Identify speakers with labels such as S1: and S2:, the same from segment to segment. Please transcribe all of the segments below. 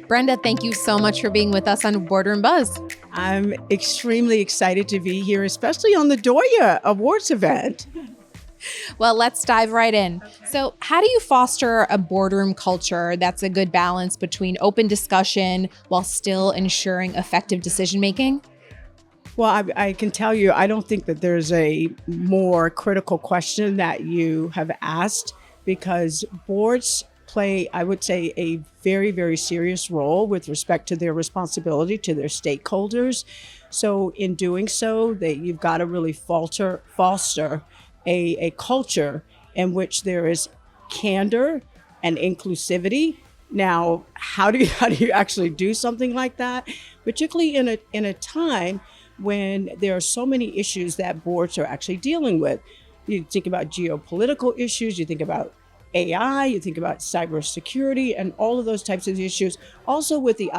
S1: Brenda, thank you so much for being with us on Boardroom Buzz.
S2: I'm extremely excited to be here, especially on the Doya Awards event.
S1: Well, let's dive right in. So how do you foster a boardroom culture that's a good balance between open discussion while still ensuring effective decision-making?
S2: Well, I can tell you, I don't think that there's a more critical question that you have asked, because boards play, I would say, a very, very serious role with respect to their responsibility to their stakeholders. So in doing so, you've got to really foster a culture in which there is candor and inclusivity. Now, how do you actually do something like that, particularly in a time when there are so many issues that boards are actually dealing with? You think about geopolitical issues, you think about AI, you think about cybersecurity, and all of those types of issues. Also with the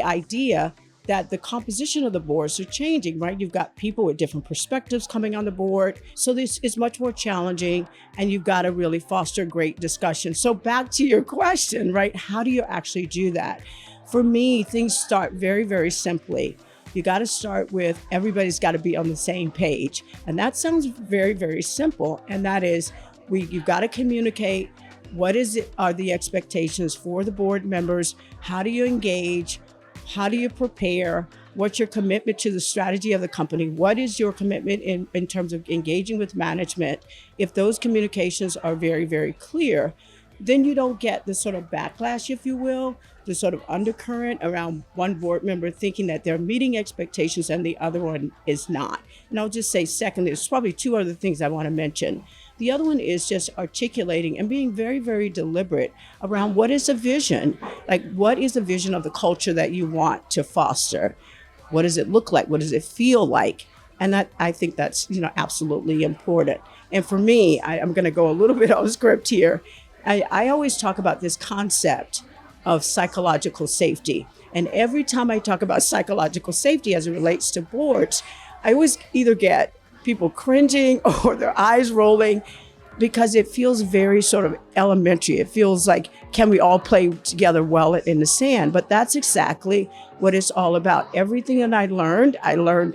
S2: idea that the composition of the boards are changing, right? You've got people with different perspectives coming on the board. So this is much more challenging, and you've got to really foster great discussion. So back to your question, right? How do you actually do that? For me, things start very, very simply. You got to start with everybody's got to be on the same page. And that sounds very, very simple. And that is, you've got to communicate are the expectations for the board members. How do you engage? How do you prepare? What's your commitment to the strategy of the company? What is your commitment in terms of engaging with management? If those communications are very, very clear, then you don't get the sort of backlash, if you will, the sort of undercurrent around one board member thinking that they're meeting expectations and the other one is not. And I'll just say, secondly, there's probably two other things I want to mention. The other one is just articulating and being very, very deliberate around what is a vision. Like, what is the vision of the culture that you want to foster? What does it look like? What does it feel like? And that, I think that's, absolutely important. And for me, I'm going to go a little bit off script here. I always talk about this concept of psychological safety. And every time I talk about psychological safety as it relates to boards, I always either get people cringing or their eyes rolling, because it feels very sort of elementary. It feels like, can we all play together well in the sand? But that's exactly what it's all about. Everything that I learned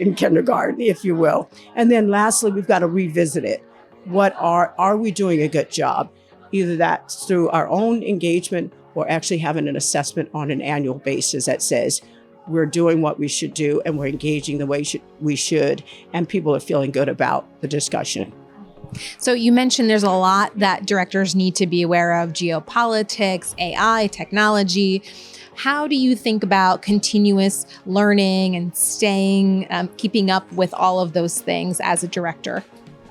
S2: in kindergarten, if you will. And then lastly, we've got to revisit it. Are we doing a good job? Either that's through our own engagement or actually having an assessment on an annual basis that says, we're doing what we should do and we're engaging the way we should, and people are feeling good about the discussion.
S1: So you mentioned there's a lot that directors need to be aware of: geopolitics, AI, technology. How do you think about continuous learning and keeping up with all of those things as a director?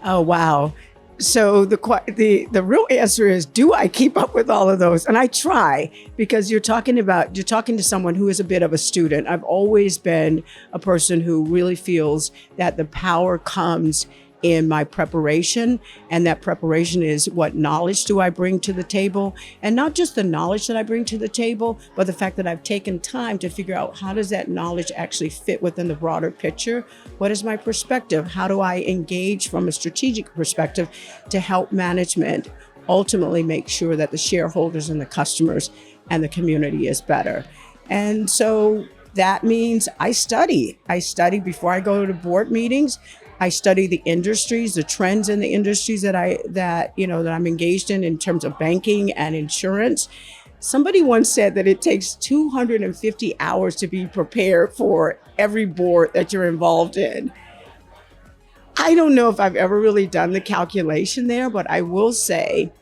S2: Oh, wow. So the real answer is, do I keep up with all of those? And I try, because you're talking to someone who is a bit of a student. I've always been a person who really feels that the power comes in my preparation, and that preparation is what knowledge do I bring to the table, and not just the knowledge that I bring to the table, but the fact that I've taken time to figure out, how does that knowledge actually fit within the broader picture? What is my perspective? How do I engage from a strategic perspective to help management ultimately make sure that the shareholders and the customers and the community is better? And so that means I study before I go to board meetings. I study the industries, the trends in the industries that I'm engaged in terms of banking and insurance. Somebody once said that it takes 250 hours to be prepared for every board that you're involved in. I don't know if I've ever really done the calculation there, but I will say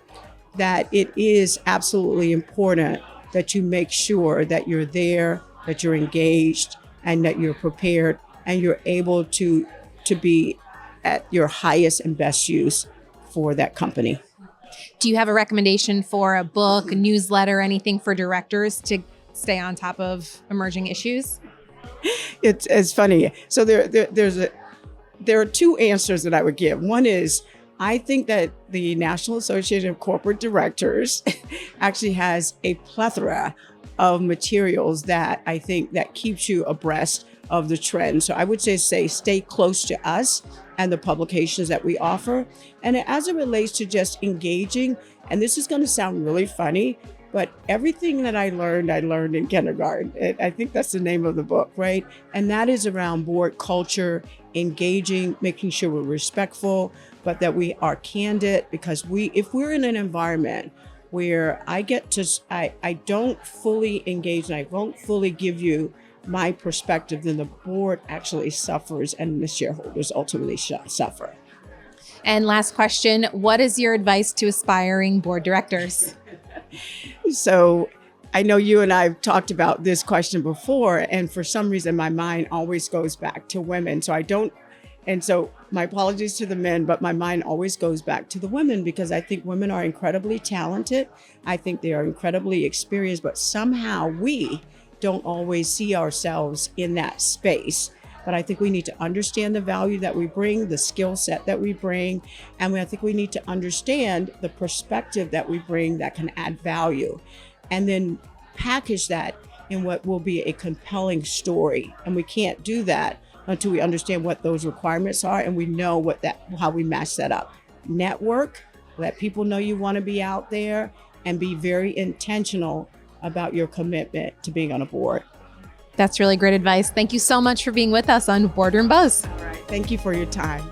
S2: that it is absolutely important that you make sure that you're there, that you're engaged, and that you're prepared, and you're able to be at your highest and best use for that company.
S1: Do you have a recommendation for a book, a newsletter, anything for directors to stay on top of emerging issues?
S2: It's funny. So there are two answers that I would give. One is, I think that the National Association of Corporate Directors actually has a plethora of materials that I think that keeps you abreast of the trend. So I would say stay close to us and the publications that we offer. And as it relates to just engaging, and this is going to sound really funny, But everything that I learned in kindergarten. I think that's the name of the book, right? And that is around board culture, engaging, making sure we're respectful, but that we are candid, because if we're in an environment where I don't fully engage and I won't fully give you my perspective, then the board actually suffers and the shareholders ultimately suffer.
S1: And last question, what is your advice to aspiring board directors?
S2: So I know you and I have talked about this question before, and for some reason my mind always goes back to women. So my apologies to the men, but my mind always goes back to the women, because I think women are incredibly talented. I think they are incredibly experienced, but somehow we don't always see ourselves in that space. But I think we need to understand the value that we bring, the skill set that we bring, and I think we need to understand the perspective that we bring that can add value, and then package that in what will be a compelling story. And we can't do that until we understand what those requirements are and we know how we match that up. Network, let people know you want to be out there, and be very intentional about your commitment to being on a board.
S1: That's really great advice. Thank you so much for being with us on Boardroom Buzz.
S2: All right. Thank you for your time.